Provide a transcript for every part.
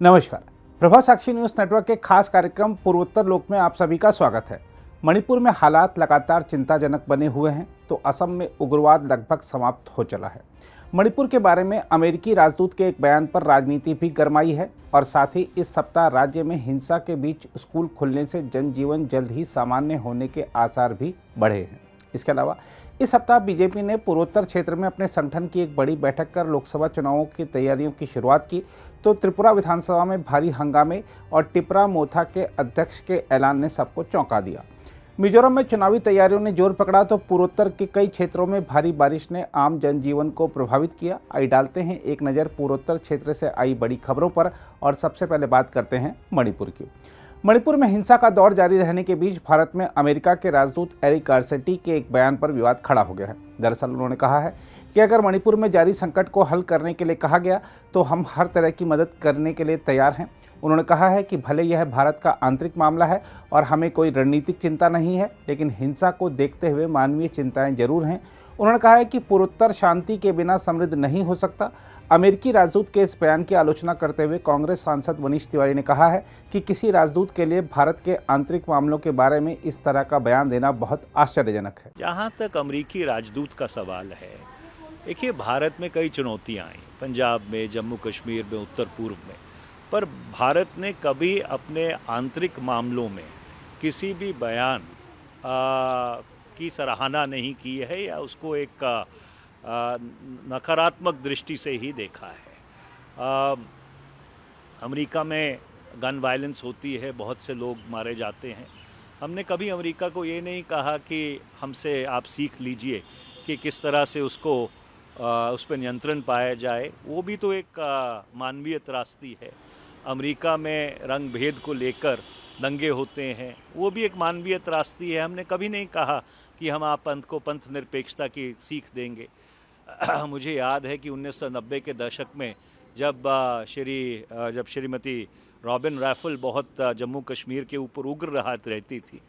नमस्कार। प्रभा साक्षी news network के खास कार्यक्रम पूर्वोत्तर लोक में आप सभी का स्वागत है। मणिपुर में हालात लगातार चिंताजनक बने हुए हैं तो असम में उग्रवाद लगभग समाप्त हो चला है। मणिपुर के बारे में अमेरिकी राजदूत के एक बयान पर राजनीति भी गरमाई है और साथ ही इस सप्ताह राज्य में हिंसा के बीच स्कूल खुलने से जनजीवन जल्द ही सामान्य होने के आसार भी बढ़े हैं। इसके अलावा इस सप्ताह बीजेपी ने पूर्वोत्तर क्षेत्र में अपने संगठन की एक बड़ी बैठक कर लोकसभा चुनावों की तैयारियों की शुरुआत की तो त्रिपुरा विधानसभा में भारी हंगामे और टिपरा मोथा के अध्यक्ष के ऐलान ने सबको चौंका दिया। मिजोरम में चुनावी तैयारियों ने जोर पकड़ा तो पूर्वोत्तर के कई क्षेत्रों में भारी बारिश ने आम जनजीवन को प्रभावित किया। आइए डालते हैं एक नज़र पूर्वोत्तर क्षेत्र से आई बड़ी खबरों पर और सबसे पहले बात करते हैं मणिपुर की। मणिपुर में हिंसा का दौर जारी रहने के बीच भारत में अमेरिका के राजदूत एरिक गारसेटी के एक बयान पर विवाद खड़ा हो गया है। दरअसल उन्होंने कहा है कि अगर मणिपुर में जारी संकट को हल करने के लिए कहा गया तो हम हर तरह की मदद करने के लिए तैयार हैं। उन्होंने कहा है कि भले यह भारत का आंतरिक मामला है और हमें कोई रणनीतिक चिंता नहीं है, लेकिन हिंसा को देखते हुए मानवीय चिंताएं जरूर हैं। उन्होंने कहा है कि पूर्वोत्तर शांति के बिना समृद्ध नहीं हो सकता। अमेरिकी राजदूत के इस बयान की आलोचना करते हुए कांग्रेस सांसद मनीष तिवारी ने कहा है कि किसी राजदूत के लिए भारत के आंतरिक मामलों के बारे में इस तरह का बयान देना बहुत आश्चर्यजनक है। जहाँ तक अमेरिकी राजदूत का सवाल है, देखिए भारत में कई चुनौतियाँ आई, पंजाब में, जम्मू कश्मीर में, उत्तर पूर्व में, पर भारत ने कभी अपने आंतरिक मामलों में किसी भी बयान की सराहना नहीं की है या उसको एक नकारात्मक दृष्टि से ही देखा है। अमेरिका में गन वायलेंस होती है, बहुत से लोग मारे जाते हैं। हमने कभी अमेरिका को ये नहीं कहा कि हमसे आप सीख लीजिए कि किस तरह से उस पर नियंत्रण पाया जाए। वो भी तो एक मानवीय त्रासदी है। अमेरिका में रंग भेद को लेकर दंगे होते हैं, वो भी एक मानवीय त्रासदी है। हमने कभी नहीं कहा कि हम आप पंथ निरपेक्षता की सीख देंगे। मुझे याद है कि 1990 के दशक में जब श्रीमती रॉबिन राफल बहुत जम्मू कश्मीर के ऊपर उग्र रहती थी,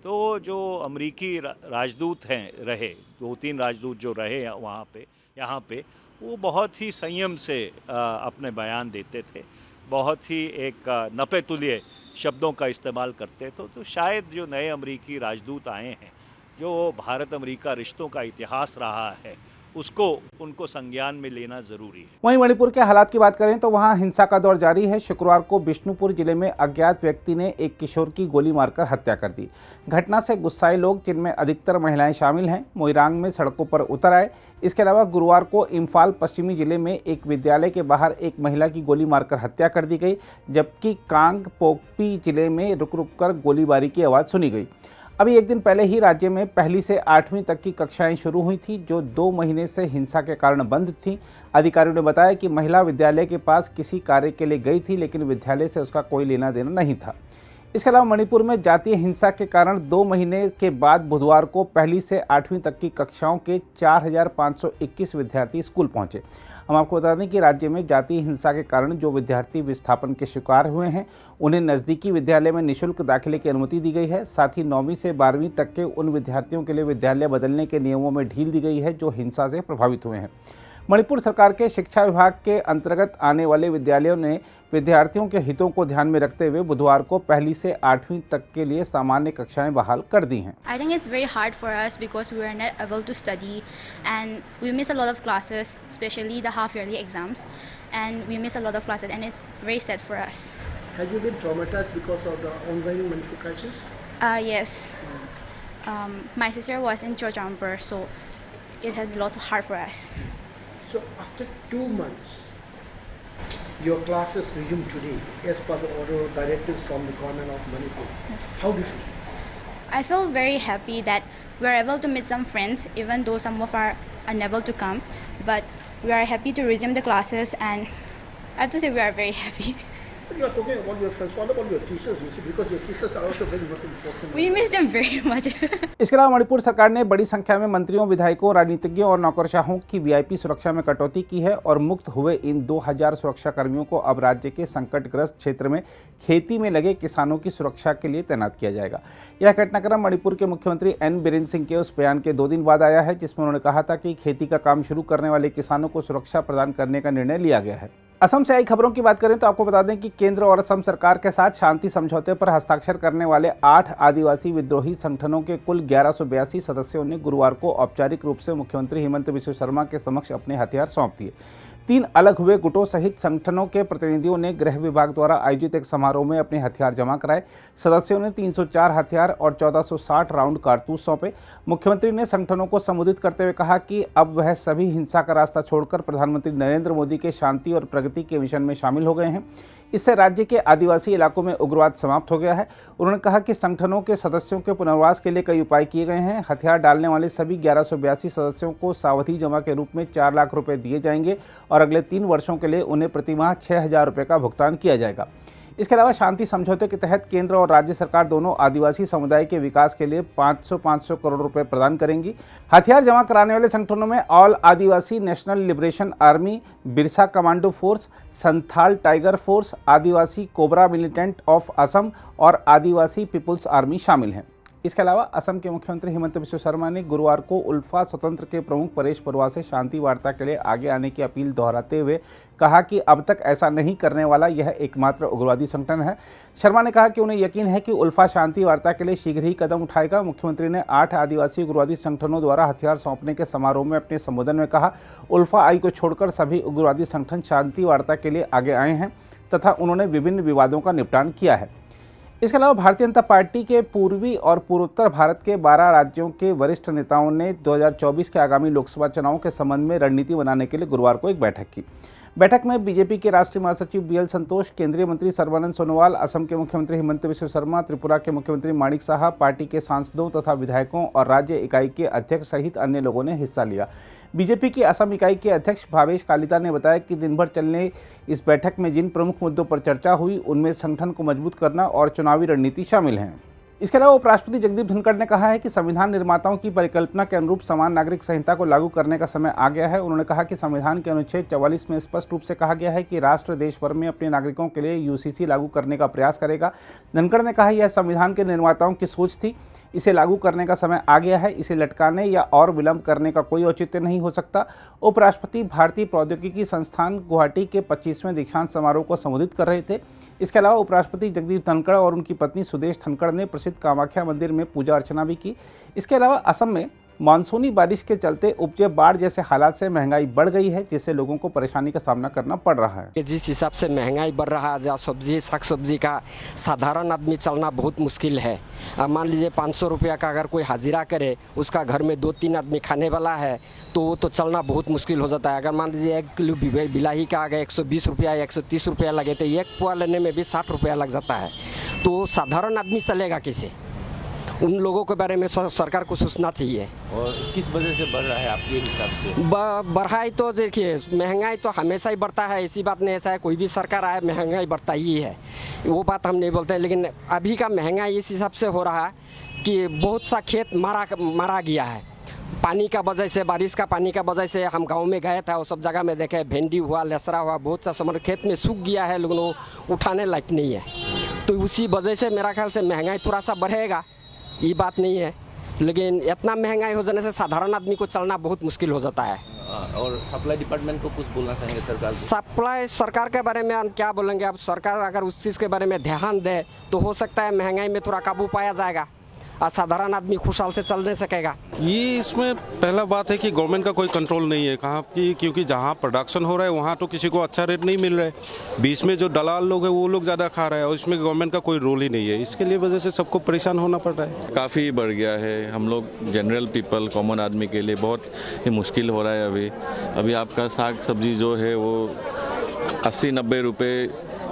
तो जो अमेरिकी राजदूत रहे 2-3 राजदूत जो रहे यहाँ पे वो बहुत ही संयम से अपने बयान देते थे, बहुत ही एक नपे तुल्य शब्दों का इस्तेमाल करते थे। तो शायद जो नए अमेरिकी राजदूत आए हैं, जो भारत अमेरिका रिश्तों का इतिहास रहा है, उसको उनको संज्ञान में लेना जरूरी है। वहीं मणिपुर के हालात की बात करें तो वहां हिंसा का दौर जारी है। शुक्रवार को बिष्णुपुर जिले में अज्ञात व्यक्ति ने एक किशोर की गोली मारकर हत्या कर दी। घटना से गुस्साए लोग, जिनमें अधिकतर महिलाएं शामिल हैं, मोइरांग में सड़कों पर उतर आए। इसके अलावा गुरुवार को इम्फाल पश्चिमी जिले में एक विद्यालय के बाहर एक महिला की गोली मारकर हत्या कर दी गई, जबकि कांग पोकपी जिले में रुक रुक कर गोलीबारी की आवाज़ सुनी गई। अभी एक दिन पहले ही राज्य में 1ली से 8वीं तक की कक्षाएं शुरू हुई थी, जो 2 महीने से हिंसा के कारण बंद थीं। अधिकारियों ने बताया कि महिला विद्यालय के पास किसी कार्य के लिए गई थी, लेकिन विद्यालय से उसका कोई लेना देना नहीं था। इसके अलावा मणिपुर में जातीय हिंसा के कारण 2 महीने के बाद बुधवार को 1ली से 8वीं तक की कक्षाओं के 4521 विद्यार्थी स्कूल पहुंचे। हम आपको बता दें कि राज्य में जातीय हिंसा के कारण जो विद्यार्थी विस्थापन के शिकार हुए हैं, उन्हें नज़दीकी विद्यालय में निःशुल्क दाखिले की अनुमति दी गई है। साथ ही 9वीं से 12वीं तक के उन विद्यार्थियों के लिए विद्यालय बदलने के नियमों में ढील दी गई है जो हिंसा से प्रभावित हुए हैं। मणिपुर सरकार के शिक्षा विभाग के अंतर्गत आने वाले विद्यालयों ने विद्यार्थियों के हितों को ध्यान में रखते हुए बुधवार को 1ली से 8वीं तक के लिए सामान्य कक्षाएं बहाल कर दी हैं। I think it's very hard for us because we are not able to study and we miss a lot of classes, especially the half-yearly exams, and we miss a lot of classes and it's very sad for us. Have you been traumatized because of the ongoing Manipur crisis? Yes. My sister was in Chochamper, so it had been lots of hard for us. So after 2 months, your classes resume today as per the order or directives from the government of Manipur. Yes. How do you feel? I feel very happy that we are able to meet some friends, even though some of are unable to come. But we are happy to resume the classes, and I have to say we are very happy. But you are talking about your friends. What about your teachers? You see, because your teachers are also very much important. We miss them very much. इसके अलावा मणिपुर सरकार ने बड़ी संख्या में मंत्रियों, विधायकों, राजनीतिज्ञों और नौकरशाहों की वीआईपी सुरक्षा में कटौती की है और मुक्त हुए इन 2000 सुरक्षाकर्मियों को अब राज्य के संकटग्रस्त क्षेत्र में खेती में लगे किसानों की सुरक्षा के लिए तैनात किया जाएगा। यह घटनाक्रम मणिपुर के मुख्यमंत्री एन बीरेन सिंह के उस बयान के 2 दिन बाद आया है जिसमें उन्होंने कहा था कि खेती का काम शुरू करने वाले किसानों को सुरक्षा प्रदान करने का निर्णय लिया गया है। असम से आई खबरों की बात करें तो आपको बता दें कि केंद्र और असम सरकार के साथ शांति समझौते पर हस्ताक्षर करने वाले 8 आदिवासी विद्रोही संगठनों के कुल 1182 सदस्यों ने गुरुवार को औपचारिक रूप से मुख्यमंत्री हेमंत बिस्वा शर्मा के समक्ष अपने हथियार सौंप दिए। 3 अलग हुए गुटों सहित संगठनों के प्रतिनिधियों ने गृह विभाग द्वारा आयोजित एक समारोह में अपने हथियार जमा कराए। सदस्यों ने 304 हथियार और 1460 राउंड कारतूस सौंपे। मुख्यमंत्री ने संगठनों को संबोधित करते हुए कहा कि अब वह सभी हिंसा का रास्ता छोड़कर प्रधानमंत्री नरेंद्र मोदी के शांति और प्रगति के मिशन में शामिल हो गए हैं। इससे राज्य के आदिवासी इलाकों में उग्रवाद समाप्त हो गया है। उन्होंने कहा कि संगठनों के सदस्यों के पुनर्वास के लिए कई उपाय किए गए हैं। हथियार डालने वाले सभी 1182 सदस्यों को सावधि जमा के रूप में 4 लाख रुपए दिए जाएंगे और अगले 3 वर्षों के लिए उन्हें प्रतिमाह 6,000 रुपये का भुगतान किया जाएगा। इसके अलावा शांति समझौते के तहत केंद्र और राज्य सरकार दोनों आदिवासी समुदाय के विकास के लिए 500 करोड़ रुपए प्रदान करेंगी। हथियार जमा कराने वाले संगठनों में all Adivasi national liberation army, Birsa commando force, Santhal tiger force, Adivasi cobra militant of Assam और आदिवासी पीपुल्स आर्मी शामिल हैं। इसके अलावा असम के मुख्यमंत्री हेमंत बिस्वा शर्मा ने गुरुवार को उल्फा स्वतंत्र के प्रमुख परेश बरुआ से शांति वार्ता के लिए आगे आने की अपील दोहराते हुए कहा कि अब तक ऐसा नहीं करने वाला यह एकमात्र उग्रवादी संगठन है। शर्मा ने कहा कि उन्हें यकीन है कि उल्फा शांति वार्ता के लिए शीघ्र ही कदम उठाएगा। मुख्यमंत्री ने 8 आदिवासी उग्रवादी संगठनों द्वारा हथियार सौंपने के समारोह में अपने संबोधन में कहा, उल्फा आई को छोड़कर सभी उग्रवादी संगठन शांति वार्ता के लिए आगे आए हैं तथा उन्होंने विभिन्न विवादों का निपटान किया है। इसके अलावा भारतीय जनता पार्टी के पूर्वी और पूर्वोत्तर भारत के 12 राज्यों के वरिष्ठ नेताओं ने 2024 के आगामी लोकसभा चुनाव के संबंध में रणनीति बनाने के लिए गुरुवार को एक बैठक की। बैठक में बीजेपी के राष्ट्रीय महासचिव BL संतोष, केंद्रीय मंत्री सर्बानंद सोनोवाल, असम के मुख्यमंत्री हेमंत बिस्वा शर्मा, त्रिपुरा के मुख्यमंत्री माणिक साहा, पार्टी के सांसदों तथा विधायकों और राज्य इकाई के अध्यक्ष सहित अन्य लोगों ने हिस्सा लिया। बीजेपी की असम इकाई के अध्यक्ष भावेश कालिता ने बताया कि दिन भर चलने इस बैठक में जिन प्रमुख मुद्दों पर चर्चा हुई उनमें संगठन को मजबूत करना और चुनावी रणनीति शामिल हैं। इसके अलावा उपराष्ट्रपति जगदीप धनखड़ ने कहा है कि संविधान निर्माताओं की परिकल्पना के अनुरूप समान नागरिक संहिता को लागू करने का समय आ गया है। उन्होंने कहा कि संविधान के अनुच्छेद 44 में स्पष्ट रूप से कहा गया है कि राष्ट्र देश भर में अपने नागरिकों के लिए UCC लागू करने का प्रयास करेगा। धनखड़ ने कहा यह संविधान के निर्माताओं की सोच थी, इसे लागू करने का समय आ गया है, इसे लटकाने या और विलंब करने का कोई औचित्य नहीं हो सकता। उपराष्ट्रपति भारतीय प्रौद्योगिकी संस्थान गुवाहाटी के 25वें दीक्षांत समारोह को संबोधित कर रहे थे। इसके अलावा उपराष्ट्रपति जगदीप धनखड़ और उनकी पत्नी सुदेश धनखड़ ने प्रसिद्ध कामाख्या मंदिर में पूजा अर्चना भी की। इसके अलावा असम में मानसूनी बारिश के चलते उपजे बाढ़ जैसे हालात से महंगाई बढ़ गई है, जिससे लोगों को परेशानी का सामना करना पड़ रहा है। जिस हिसाब से महंगाई बढ़ रहा है, सब्जी साग सब्जी का साधारण आदमी चलना बहुत मुश्किल है। मान लीजिए 500 रुपया का अगर कोई हाजिरा करे, उसका घर में 2-3 आदमी खाने वाला है तो वो तो चलना बहुत मुश्किल हो जाता है। अगर मान लीजिए 1 किलो बिलाही का अगर 120 रुपया या 130 रुपया लगे तो 1 पुआ लेने में भी 60 रुपया लग जाता है। तो साधारण आदमी चलेगा कैसे? उन लोगों के बारे में सरकार को सोचना चाहिए। और किस वजह से बढ़ रहा है आपके हिसाब से? बढ़ाई तो देखिए, महंगाई तो हमेशा ही बढ़ता है, ऐसी बात नहीं। ऐसा है कोई भी सरकार आए महंगाई बढ़ता ही है, वो बात हम नहीं बोलते। लेकिन अभी का महंगाई इस हिसाब से हो रहा है कि बहुत सा खेत मारा गया है पानी का वजह से, बारिश का पानी का वजह से। हम गांव में गए थे, वो सब जगह में देखे भिंडी हुआ, लसरा हुआ, बहुत सा सामान खेत में सूख गया है, लेकिन वो उठाने लायक नहीं है। तो उसी वजह से मेरा ख्याल से महंगाई थोड़ा सा बढ़ेगा, ये बात नहीं है। लेकिन इतना महंगाई हो जाने से साधारण आदमी को चलना बहुत मुश्किल हो जाता है। और सप्लाई डिपार्टमेंट को कुछ बोलना चाहेंगे सरकार को? सप्लाई सरकार के बारे में हम क्या बोलेंगे? अब सरकार अगर उस चीज़ के बारे में ध्यान दे तो हो सकता है महंगाई में थोड़ा काबू पाया जाएगा और साधारण आदमी खुशहाल से चल नहीं सकेगा। ये इसमें पहला बात है कि गवर्नमेंट का कोई कंट्रोल नहीं है कहाँ की, क्योंकि जहाँ प्रोडक्शन हो रहा है वहाँ तो किसी को अच्छा रेट नहीं मिल रहा है। बीच में जो दलाल लोग हैं वो लोग ज़्यादा खा रहे हैं और इसमें गवर्नमेंट का कोई रोल ही नहीं है। इसके लिए वजह से सबको परेशान होना पड़ रहा है। काफ़ी बढ़ गया है। हम लोग जनरल पीपल, कॉमन आदमी के लिए बहुत ही मुश्किल हो रहा है। अभी आपका साग सब्जी जो है वो 80-90 रुपये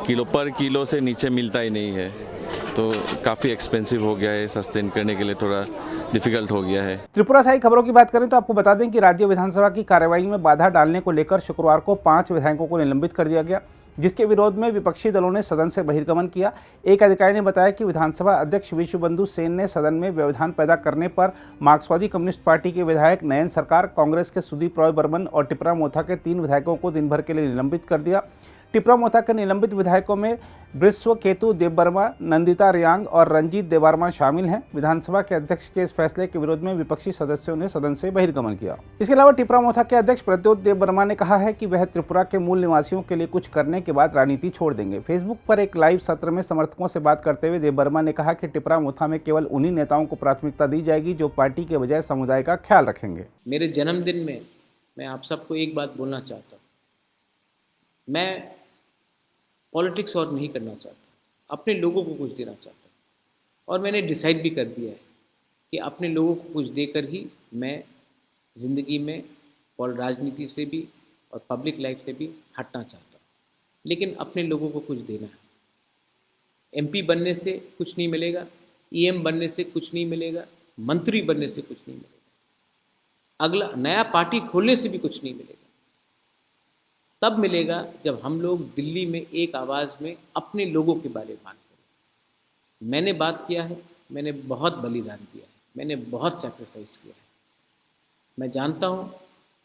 किलो पर किलो से नीचे मिलता ही नहीं है। तो काफ़ी एक्सपेंसिव हो गया है, सस्टेन करने के लिए थोड़ा डिफिकल्ट हो गया है। त्रिपुरा से आई खबरों की बात करें तो आपको बता दें कि राज्य विधानसभा की कार्यवाही में बाधा डालने को लेकर शुक्रवार को 5 विधायकों को निलंबित कर दिया गया, जिसके विरोध में विपक्षी दलों ने सदन से बहिर्गमन किया। एक अधिकारी ने बताया कि विधानसभा अध्यक्ष विश्वबंधु सेन ने सदन में व्यवधान पैदा करने पर मार्क्सवादी कम्युनिस्ट पार्टी के विधायक नयन सरकार, कांग्रेस के सुदीप रॉय बर्मन और टिपरा मोथा के 3 विधायकों को दिन भर के लिए निलंबित कर दिया। टिपरा मोथा के निलंबित विधायकों में विश्व केतु देववर्मा, नंदिता रियांग और रंजीत देववर्मा शामिल हैं। विधानसभा के अध्यक्ष के इस फैसले के विरोध में विपक्षी सदस्यों ने सदन से बहिर्गमन किया। इसके अलावा टिपरा मोथा के अध्यक्ष प्रद्योत देववर्मा ने कहा है कि वह त्रिपुरा के मूल निवासियों के लिए कुछ करने के बाद राजनीति छोड़ देंगे। फेसबुक पर एक लाइव सत्र में समर्थकों से बात करते हुए देववर्मा ने कहा कि टिपरा मोथा में केवल उन्हीं नेताओं को प्राथमिकता दी जाएगी जो पार्टी के बजाय समुदाय का ख्याल रखेंगे। मेरे जन्मदिन में मैं आप सबको एक बात बोलना चाहता हूँ, मैं पॉलिटिक्स और नहीं करना चाहता, अपने लोगों को कुछ देना चाहता हूँ। और मैंने डिसाइड भी कर दिया है कि अपने लोगों को कुछ देकर ही मैं ज़िंदगी में और राजनीति से भी और पब्लिक लाइफ से भी हटना चाहता हूँ, लेकिन अपने लोगों को कुछ देना है। MP बनने से कुछ नहीं मिलेगा, EM बनने से कुछ नहीं मिलेगा, मंत्री बनने से कुछ नहीं मिलेगा, अगला नया पार्टी खोलने से भी कुछ नहीं मिलेगा। तब मिलेगा जब हम लोग दिल्ली में एक आवाज़ में अपने लोगों के बारे में बात करें। मैंने बात किया है, मैंने बहुत बलिदान दिया है, मैंने बहुत सैक्रिफाइस किया है। मैं जानता हूँ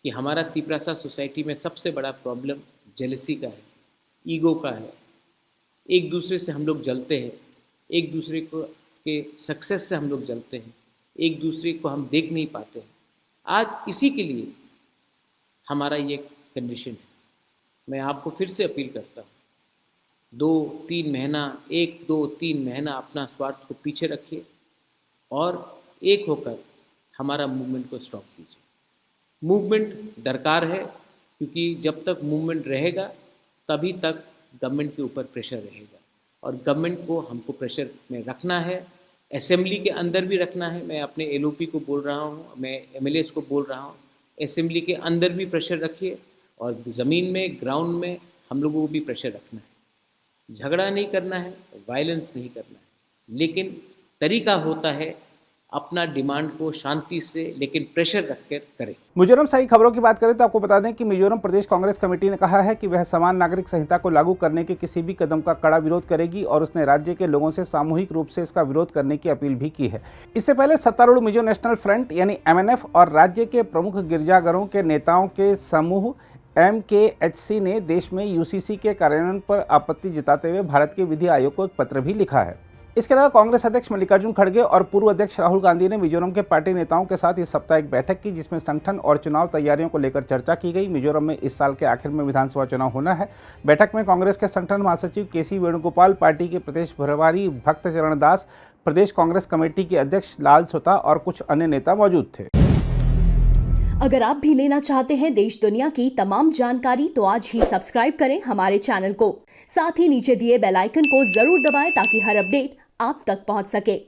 कि हमारा तिपरासा सोसाइटी में सबसे बड़ा प्रॉब्लम जेलसी का है, ईगो का है। एक दूसरे से हम लोग जलते हैं, एक दूसरे को के सक्सेस से हम लोग जलते हैं, एक दूसरे को हम देख नहीं पाते हैं। आज इसी के लिए हमारा ये कंडीशन है। मैं आपको फिर से अपील करता हूँ, 2-3 महीना 1-2-3 महीना अपना स्वार्थ को पीछे रखिए और एक होकर हमारा मूवमेंट को स्टॉप कीजिए। मूवमेंट दरकार है, क्योंकि जब तक मूवमेंट रहेगा तभी तक गवर्नमेंट के ऊपर प्रेशर रहेगा और गवर्नमेंट को हमको प्रेशर में रखना है, असेंबली के अंदर भी रखना है। मैं अपने LOP को बोल रहा हूँ, मैं MLAs को बोल रहा हूँ, असेंबली के अंदर भी प्रेशर रखिए और ज़मीन में ग्राउंड में हम लोगों को भी प्रेशर रखना है। झगड़ा नहीं करना है, वायलेंस नहीं करना है, लेकिन तरीका होता है अपना डिमांड को शांति से लेकिन प्रेशर रखकर करें। मिजोरम से खबरों की बात करें तो आपको बता दें कि मिजोरम प्रदेश कांग्रेस कमेटी ने कहा है कि वह समान नागरिक संहिता को लागू करने के किसी भी कदम का कड़ा विरोध करेगी और उसने राज्य के लोगों से सामूहिक रूप से इसका विरोध करने की अपील भी की है। इससे पहले सत्तारूढ़ मिजो नेशनल फ्रंट यानी MNF और राज्य के प्रमुख गिरजाघरों के नेताओं के समूह MKHC ने देश में UCC के कार्यान्वयन पर आपत्ति जताते हुए भारत के विधि आयोग को एक पत्र भी लिखा है। इसके अलावा कांग्रेस अध्यक्ष मल्लिकार्जुन खड़गे और पूर्व अध्यक्ष राहुल गांधी ने मिजोरम के पार्टी नेताओं के साथ इस सप्ताह एक बैठक की, जिसमें संगठन और चुनाव तैयारियों को लेकर चर्चा की गई। मिजोरम में इस साल के आखिर में विधानसभा चुनाव होना है। बैठक में कांग्रेस के संगठन महासचिव KC वेणुगोपाल, पार्टी के प्रदेश प्रभारी भक्त चरण दास, प्रदेश कांग्रेस कमेटी के अध्यक्ष लाल सोता और कुछ अन्य नेता मौजूद थे। अगर आप भी लेना चाहते हैं देश दुनिया की तमाम जानकारी तो आज ही सब्सक्राइब करें हमारे चैनल को। साथ ही नीचे दिए बेल आइकन को जरूर दबाएं ताकि हर अपडेट आप तक पहुंच सके।